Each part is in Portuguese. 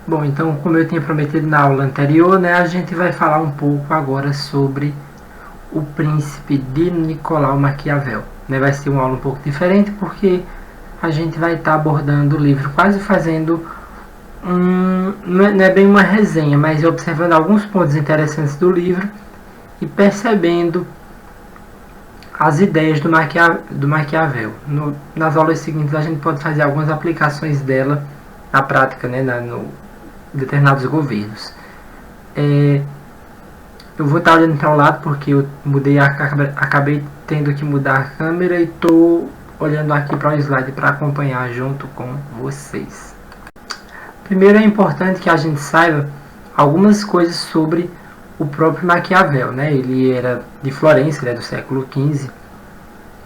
Bom, então, como eu tinha prometido na aula anterior, né, a gente vai falar um pouco agora sobre o Príncipe de Nicolau Maquiavel. Né? Vai ser uma aula um pouco diferente porque a gente vai estar abordando o livro, quase fazendo não é bem uma resenha, mas observando alguns pontos interessantes do livro e percebendo as ideias do Maquiavel. Nas aulas seguintes a gente pode fazer algumas aplicações dela na prática, né, no determinados governos. Eu vou estar olhando para o lado porque eu acabei tendo que mudar a câmera e estou olhando aqui para o slide para acompanhar junto com vocês. Primeiro é importante que a gente saiba algumas coisas sobre o próprio Maquiavel, né? Ele era de Florença, ele é do século XV.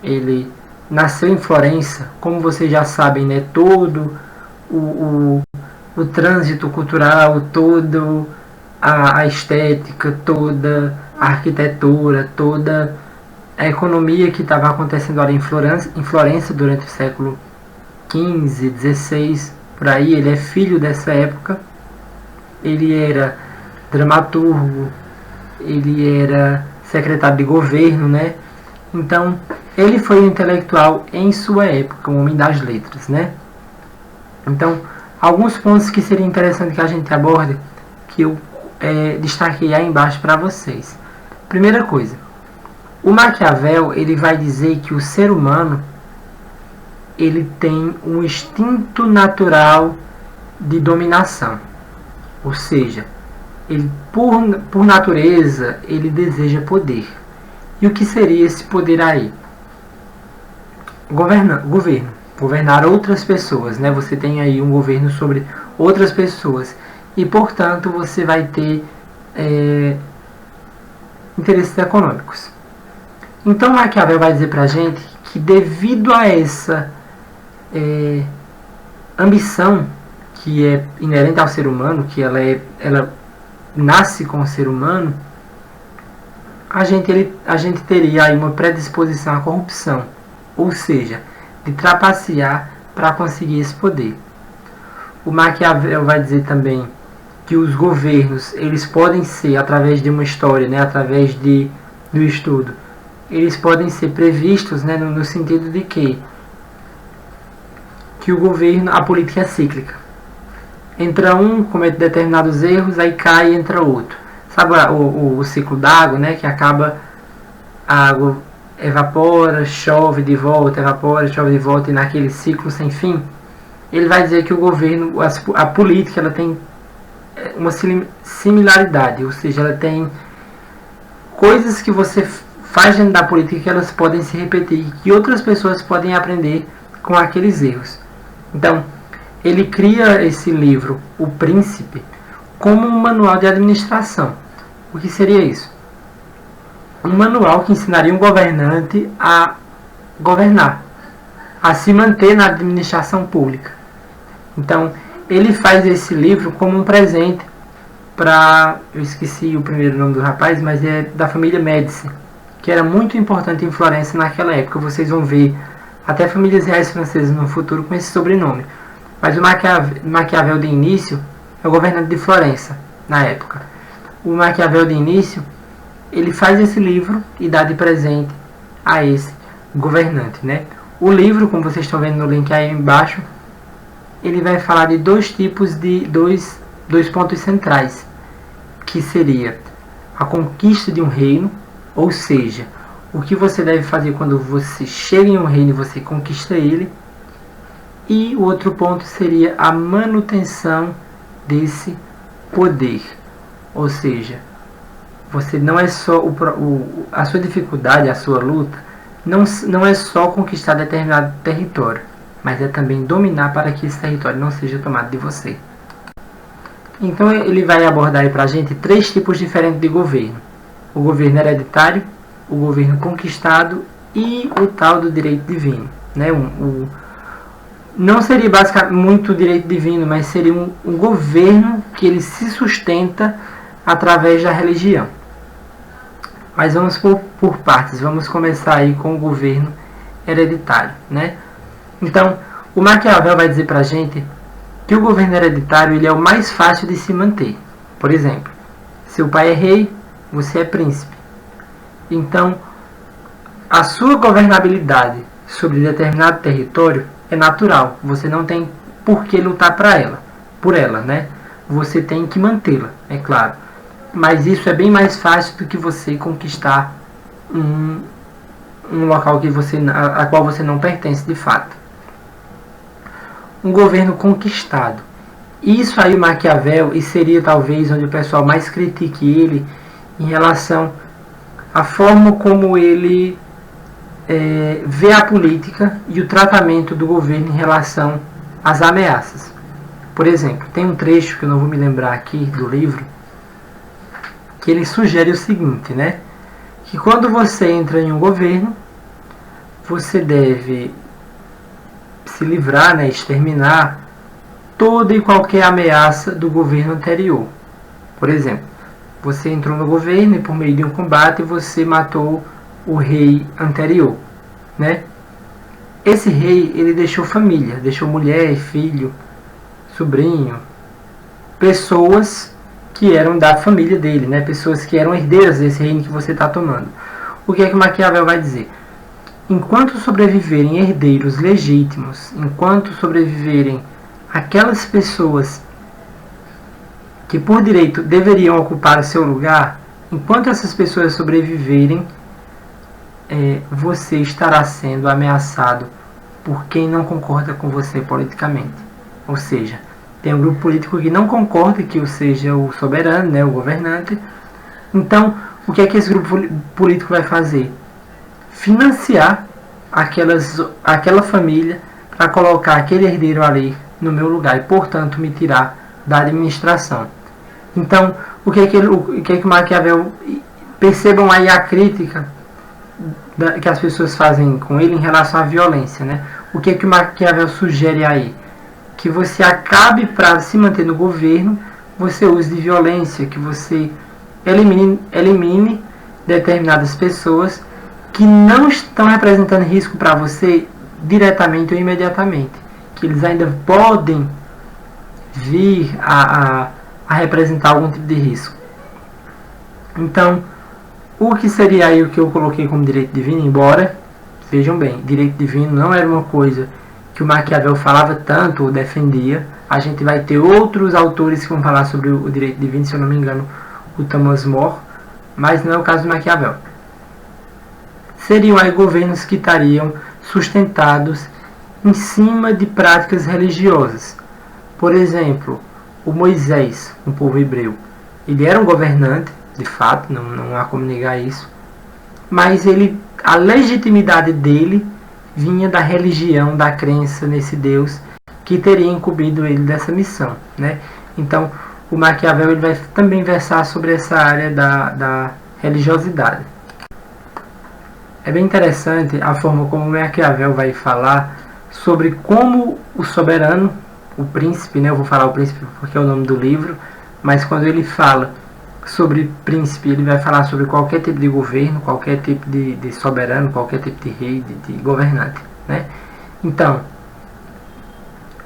Ele nasceu em Florença, como vocês já sabem, né? Todo o trânsito cultural, toda a estética, toda a arquitetura, toda a economia que estava acontecendo ali em Florença durante o século XV, XVI, por aí. Ele é filho dessa época. Ele era dramaturgo, ele era secretário de governo, né? Então, ele foi um intelectual em sua época, um homem das letras, né? Então, alguns pontos que seria interessante que a gente aborde, que eu destaquei aí embaixo para vocês. Primeira coisa, o Maquiavel, ele vai dizer que o ser humano ele tem um instinto natural de dominação. Ou seja, ele por natureza, ele deseja poder. E o que seria esse poder aí? Governar outras pessoas, né? Você tem aí um governo sobre outras pessoas e, portanto, você vai ter interesses econômicos. Então, Maquiavel vai dizer pra gente que devido a essa ambição que é inerente ao ser humano, que ela nasce com o ser humano, a gente teria aí uma predisposição à corrupção, ou seja, de trapacear para conseguir esse poder. O Maquiavel vai dizer também que os governos, eles podem ser, através de uma história, né, através do estudo, eles podem ser previstos, né, no sentido de que o governo, a política é cíclica. Entra um, comete determinados erros, aí cai e entra outro. Sabe o ciclo d'água, né, que acaba, a água evapora, chove de volta, evapora, chove de volta, e naquele ciclo sem fim. Ele vai dizer que o governo, a política, ela tem uma similaridade, ou seja, ela tem coisas que você faz dentro da política que elas podem se repetir, que outras pessoas podem aprender com aqueles erros. Então, ele cria esse livro, O Príncipe, como um manual de administração. O que seria isso? Um manual que ensinaria um governante a governar, a se manter na administração pública. Então, ele faz esse livro como um presente para, eu esqueci o primeiro nome do rapaz, mas é da família Médici, que era muito importante em Florença naquela época. Vocês vão ver até famílias reais francesas no futuro com esse sobrenome. Mas o Maquiavel de início é o governante de Florença, na época. O Maquiavel de início, ele faz esse livro e dá de presente a esse governante, né? O livro, como vocês estão vendo no link aí embaixo, ele vai falar de dois pontos centrais, que seria a conquista de um reino, ou seja, o que você deve fazer quando você chega em um reino e você conquista ele, e o outro ponto seria a manutenção desse poder, ou seja, você não é só a sua dificuldade, a sua luta, não é só conquistar determinado território, mas é também dominar para que esse território não seja tomado de você. Então ele vai abordar aí para a gente 3 tipos diferentes de governo: o governo hereditário, o governo conquistado e o tal do direito divino, né? Não seria basicamente muito direito divino, mas seria um governo que ele se sustenta através da religião. Mas vamos por partes. Vamos começar aí com o governo hereditário, né? Então, o Maquiavel vai dizer pra gente que o governo hereditário ele é o mais fácil de se manter. Por exemplo, seu pai é rei, você é príncipe. Então, a sua governabilidade sobre determinado território é natural. Você não tem por que lutar por ela, né? Você tem que mantê-la, é claro. Mas isso é bem mais fácil do que você conquistar um local a qual você não pertence de fato. Um governo conquistado. Isso aí Maquiavel, e seria talvez onde o pessoal mais critique ele em relação à forma como ele vê a política e o tratamento do governo em relação às ameaças. Por exemplo, tem um trecho que eu não vou me lembrar aqui do livro, que ele sugere o seguinte, né? Que quando você entra em um governo, você deve se livrar, né, exterminar toda e qualquer ameaça do governo anterior. Por exemplo, você entrou no governo e por meio de um combate você matou o rei anterior, né? Esse rei, ele deixou família, deixou mulher, filho, sobrinho, pessoas que eram da família dele, né? Pessoas que eram herdeiras desse reino que você está tomando. O que é que Maquiavel vai dizer? Enquanto sobreviverem herdeiros legítimos, enquanto sobreviverem aquelas pessoas que por direito deveriam ocupar o seu lugar, enquanto essas pessoas sobreviverem, você estará sendo ameaçado por quem não concorda com você politicamente. Ou seja, tem um grupo político que não concorda que eu seja o soberano, né, o governante. Então, o que é que esse grupo político vai fazer? Financiar aquela família para colocar aquele herdeiro ali no meu lugar e, portanto, me tirar da administração. Então, o que é que Maquiavel... Percebam aí a crítica que as pessoas fazem com ele em relação à violência, né? O que é que o Maquiavel sugere aí? Que você acabe, para se manter no governo, você use de violência, que você elimine determinadas pessoas que não estão representando risco para você diretamente ou imediatamente, que eles ainda podem vir a representar algum tipo de risco. Então, o que seria aí o que eu coloquei como direito divino, embora, vejam bem, direito divino não era uma coisa que o Maquiavel falava tanto ou defendia. A gente vai ter outros autores que vão falar sobre o direito divino, se eu não me engano, o Thomas More, mas não é o caso do Maquiavel. Seriam aí governos que estariam sustentados em cima de práticas religiosas. Por exemplo, o Moisés, um povo hebreu, ele era um governante, de fato, não há como negar isso, mas a legitimidade dele vinha da religião, da crença nesse Deus que teria incumbido ele dessa missão, né? Então, o Maquiavel ele vai também versar sobre essa área da religiosidade. É bem interessante a forma como o Maquiavel vai falar sobre como o soberano, o príncipe, né? Eu vou falar o príncipe porque é o nome do livro, mas quando ele fala sobre príncipe, ele vai falar sobre qualquer tipo de governo, qualquer tipo de soberano, qualquer tipo de rei, de governante, né? Então,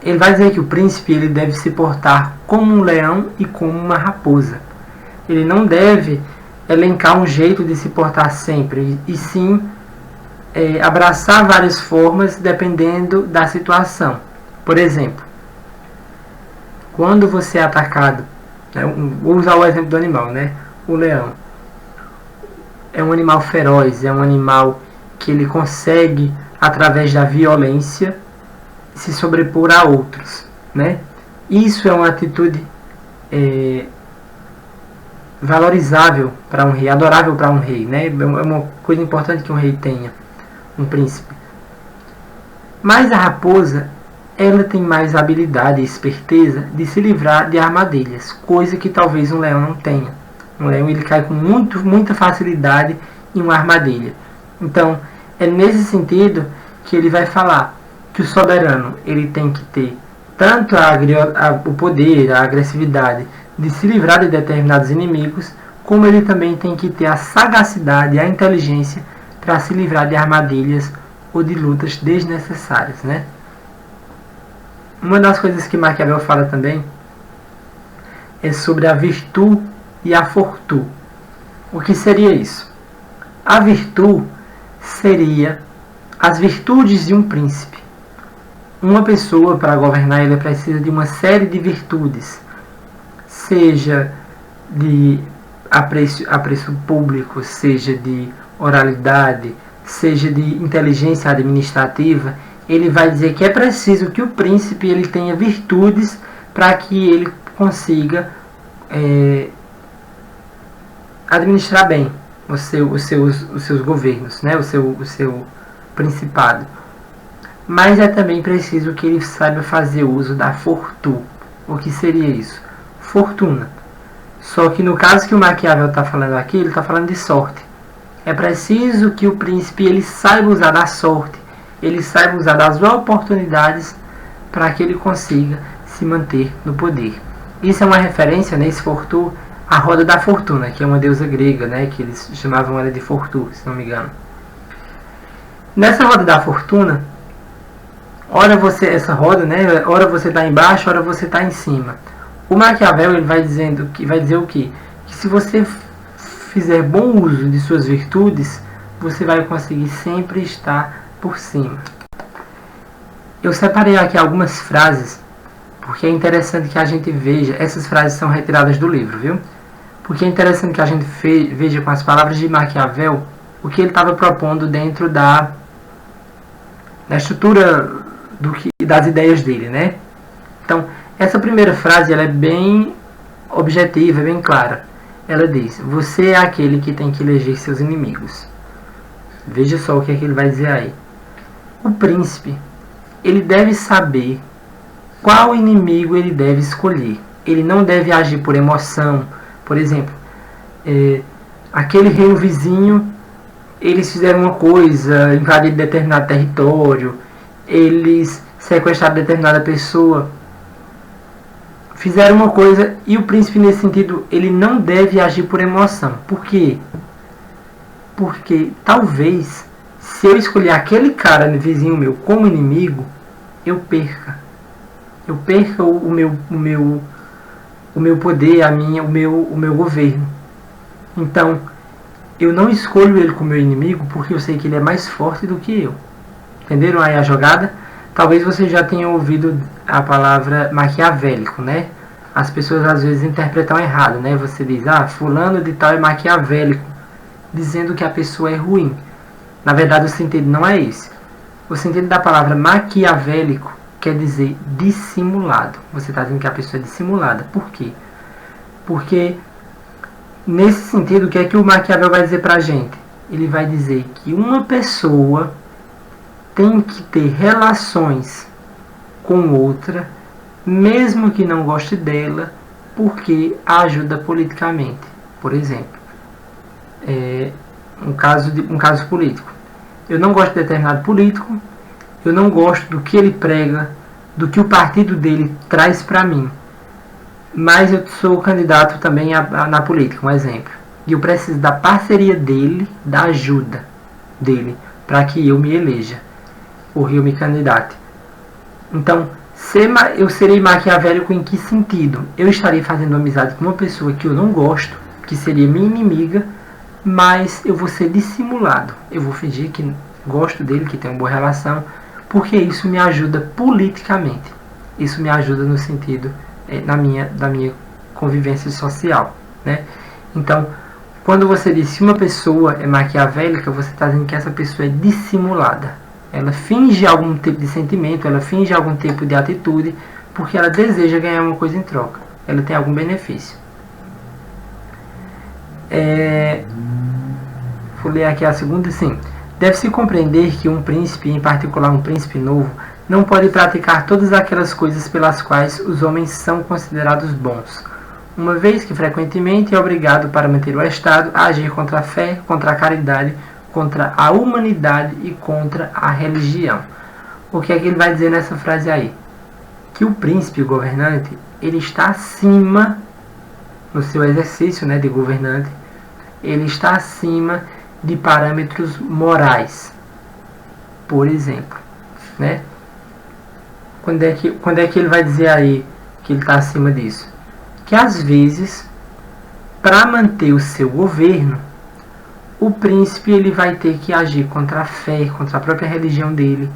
ele vai dizer que o príncipe ele deve se portar como um leão e como uma raposa. Ele não deve elencar um jeito de se portar sempre, e sim abraçar várias formas dependendo da situação. Por exemplo, quando você é atacado, vou usar o exemplo do animal, né? O leão é um animal feroz, é um animal que ele consegue, através da violência, se sobrepor a outros, né? Isso é uma atitude valorizável para um rei, adorável para um rei, né? É uma coisa importante que um rei tenha, um príncipe. Mas a raposa, ela tem mais habilidade e esperteza de se livrar de armadilhas, coisa que talvez um leão não tenha. Um leão ele cai com muita facilidade em uma armadilha. Então, é nesse sentido que ele vai falar que o soberano ele tem que ter tanto o poder, a agressividade de se livrar de determinados inimigos, como ele também tem que ter a sagacidade e a inteligência para se livrar de armadilhas ou de lutas desnecessárias, né? Uma das coisas que Maquiavel fala também é sobre a virtude e a fortuna. O que seria isso? A virtude seria as virtudes de um príncipe. Uma pessoa, para governar, ela precisa de uma série de virtudes, seja de apreço público, seja de oralidade, seja de inteligência administrativa. Ele vai dizer que é preciso que o príncipe ele tenha virtudes para que ele consiga administrar bem os seus governos, né? o seu principado. Mas é também preciso que ele saiba fazer uso da fortuna. O que seria isso? Fortuna. Só que no caso que o Maquiavel está falando aqui, ele está falando de sorte. É preciso que o príncipe ele saiba usar da sorte, ele saiba usar das oportunidades para que ele consiga se manter no poder. Isso é uma referência, né, esse fortuna, à roda da fortuna, que é uma deusa grega, né, que eles chamavam ela de Fortuna, se não me engano. Nessa roda da fortuna, essa roda, né, ora você está embaixo, ora você está em cima. O Maquiavel ele vai dizer o quê? Que se você fizer bom uso de suas virtudes, você vai conseguir sempre estar por cima. Eu separei aqui algumas frases, porque é interessante que a gente veja, essas frases são retiradas do livro, viu? Porque é interessante que a gente veja com as palavras de Maquiavel o que ele estava propondo dentro da estrutura das ideias dele, né? Então, essa primeira frase ela é bem objetiva, bem clara. Ela diz: você é aquele que tem que eleger seus inimigos. Veja só o que é que ele vai dizer aí. O príncipe, ele deve saber qual inimigo ele deve escolher. Ele não deve agir por emoção. Por exemplo, aquele reino vizinho, eles fizeram uma coisa, invadiram determinado território, eles sequestraram determinada pessoa, fizeram uma coisa, e o príncipe nesse sentido ele não deve agir por emoção. Por quê? Porque talvez se eu escolher aquele cara vizinho meu como inimigo, eu perca o meu poder, o meu governo. Então eu não escolho ele como meu inimigo porque eu sei que ele é mais forte do que eu. Entenderam aí a jogada? Talvez você já tenha ouvido a palavra maquiavélico, né? As pessoas às vezes interpretam errado, né? Você diz, fulano de tal é maquiavélico, dizendo que a pessoa é ruim. Na verdade o sentido não é esse. O sentido da palavra maquiavélico quer dizer dissimulado. Você está dizendo que a pessoa é dissimulada. Por quê? Porque nesse sentido, o que é que o Maquiavel vai dizer pra gente? Ele vai dizer que uma pessoa tem que ter relações com outra, mesmo que não goste dela, porque a ajuda politicamente. Por exemplo, um caso político. Eu não gosto de determinado político, eu não gosto do que ele prega, do que o partido dele traz para mim. Mas eu sou candidato também na política, um exemplo. E eu preciso da parceria dele, da ajuda dele, para que eu me eleja, ou eu me candidate. Então, eu serei maquiavélico em que sentido? Eu estarei fazendo amizade com uma pessoa que eu não gosto, que seria minha inimiga, mas eu vou ser dissimulado. Eu vou fingir que gosto dele, que tem uma boa relação, porque isso me ajuda politicamente. Isso me ajuda no sentido da minha convivência social, né? Então, quando você diz que uma pessoa é maquiavélica, você está dizendo que essa pessoa é dissimulada. Ela finge algum tipo de sentimento, ela finge algum tipo de atitude, porque ela deseja ganhar uma coisa em troca. Ela tem algum benefício. Vou ler aqui a segunda, sim. Deve-se compreender que um príncipe, em particular um príncipe novo, não pode praticar todas aquelas coisas pelas quais os homens são considerados bons, uma vez que frequentemente é obrigado para manter o Estado a agir contra a fé, contra a caridade, contra a humanidade e contra a religião. O que é que ele vai dizer nessa frase aí? Que o príncipe, o governante, ele está acima, no seu exercício, né, de governante, ele está acima de parâmetros morais, por exemplo, né? Quando é que ele vai dizer aí que ele está acima disso? Que às vezes, para manter o seu governo, o príncipe ele vai ter que agir contra a fé, contra a própria religião dele,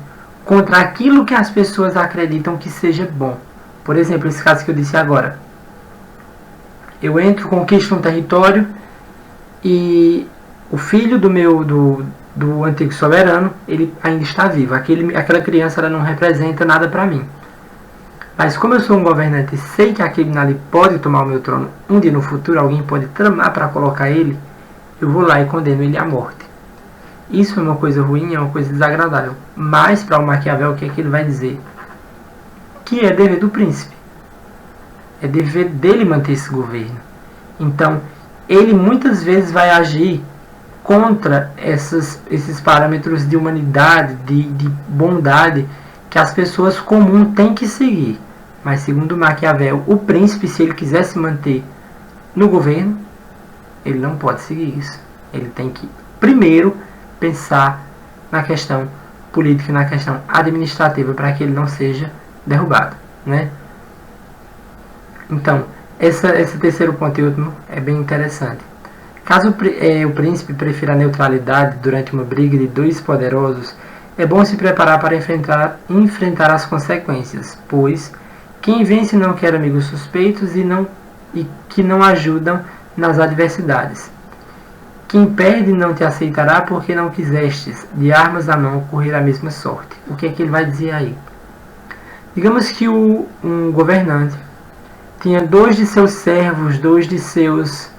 contra aquilo que as pessoas acreditam que seja bom. Por exemplo, esse caso que eu disse agora. Eu entro, conquisto um território e o filho do antigo soberano, ele ainda está vivo. Aquela criança ela não representa nada para mim. Mas como eu sou um governante e sei que aquele ali pode tomar o meu trono um dia no futuro, alguém pode tramar para colocar ele, eu vou lá e condeno ele à morte. Isso é uma coisa ruim, é uma coisa desagradável. Mas para o Maquiavel, o que é que ele vai dizer? Que é dever do príncipe. É dever dele manter esse governo. Então, ele muitas vezes vai agir contra esses parâmetros de humanidade, de bondade, que as pessoas comuns têm que seguir. Mas segundo Maquiavel, o príncipe, se ele quiser se manter no governo, ele não pode seguir isso. Ele tem que, primeiro, pensar na questão política e na questão administrativa para que ele não seja derrubado, né? Então, esse terceiro ponto e último é bem interessante. Caso o príncipe prefira a neutralidade durante uma briga de dois poderosos, é bom se preparar para enfrentar as consequências, pois quem vence não quer amigos suspeitos e que não ajudam nas adversidades. Quem perde não te aceitará porque não quisestes, de armas à mão, correr a mesma sorte. O que é que ele vai dizer aí? Digamos que um governante tinha dois de seus servos, dois de seus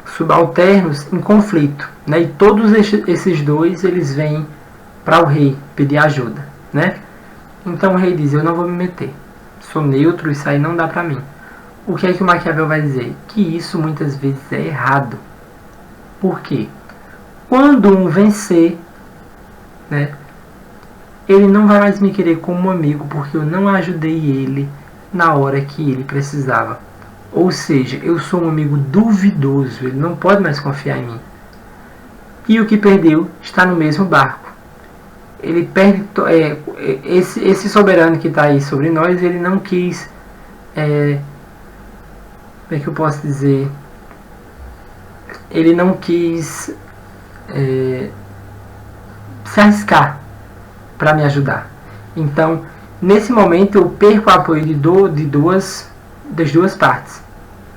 subalternos em conflito, né? E todos esses dois eles vêm para o rei pedir ajuda, né? Então o rei diz: eu não vou me meter, sou neutro, isso aí não dá para mim. O que é que o Maquiavel vai dizer? Que isso muitas vezes é errado. Por quê? Quando um vencer, né, ele não vai mais me querer como amigo porque eu não ajudei ele na hora que ele precisava. Ou seja, eu sou um amigo duvidoso, ele não pode mais confiar em mim. E o que perdeu está no mesmo barco. Ele perde. Esse soberano que está aí sobre nós, ele não quis. Como é que eu posso dizer? Ele não quis se arriscar para me ajudar. Então, nesse momento, eu perco o apoio das duas partes.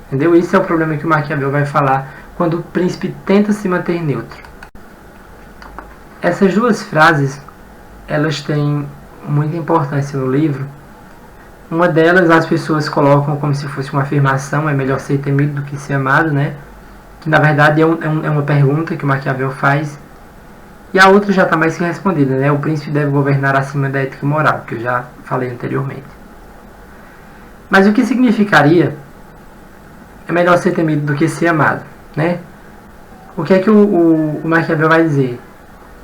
Entendeu? Esse é o problema que o Maquiavel vai falar quando o príncipe tenta se manter neutro. Essas duas frases, elas têm muita importância no livro. Uma delas as pessoas colocam como se fosse uma afirmação: é melhor ser temido do que ser amado, né? Que na verdade é uma pergunta que o Maquiavel faz. E a outra já está mais que respondida, né? O príncipe deve governar acima da ética e moral, que eu já falei anteriormente. Mas o que significaria é melhor ser temido do que ser amado, né? O que é que o Maquiavel vai dizer?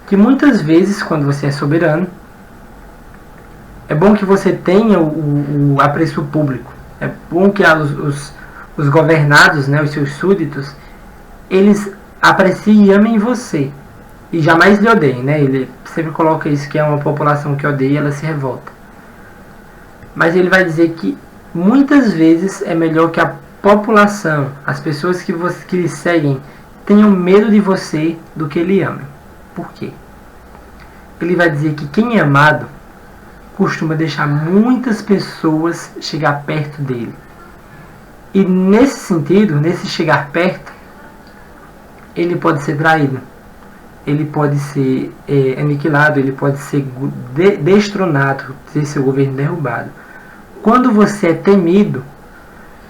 Que muitas vezes, quando você é soberano, é bom que você tenha o apreço público. É bom que os governados, né, os seus súditos, eles apreciem e amem você. E jamais lhe odeiem, né? Ele sempre coloca isso, que é uma população que odeia e ela se revolta. Mas ele vai dizer que muitas vezes é melhor que a população, as pessoas que lhe seguem, tenham medo de você do que lhe amem. Por quê? Ele vai dizer que quem é amado costuma deixar muitas pessoas chegar perto dele. E nesse sentido, nesse chegar perto, ele pode ser traído, ele pode ser aniquilado, ele pode ser destronado, ter seu governo derrubado. Quando você é temido,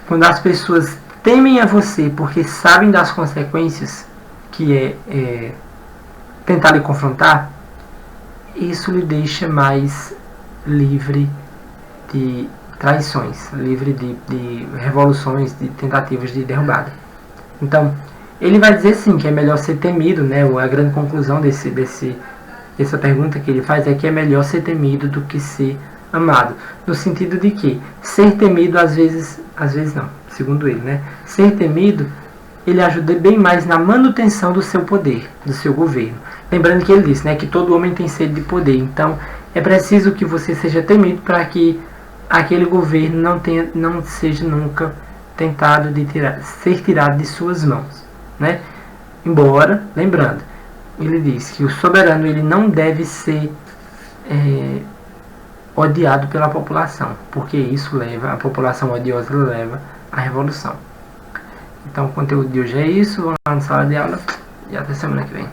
quando as pessoas temem a você porque sabem das consequências, que é tentar lhe confrontar, isso lhe deixa mais livre de traições, livre de revoluções, de tentativas de derrubada. Então, ele vai dizer sim que é melhor ser temido, né? A grande conclusão dessa pergunta que ele faz é que é melhor ser temido do que ser amado. No sentido de que ser temido às vezes não, segundo ele, né? Ser temido, ele ajuda bem mais na manutenção do seu poder, do seu governo. Lembrando que ele disse, né, que todo homem tem sede de poder. Então, É preciso que você seja temido para que aquele governo não seja nunca tentado de ser tirado de suas mãos, né? Embora, lembrando, ele diz que o soberano ele não deve ser odiado pela população, porque isso leva, a população odiosa leva à revolução. Então o conteúdo de hoje é isso, vamos lá na sala de aula e até semana que vem.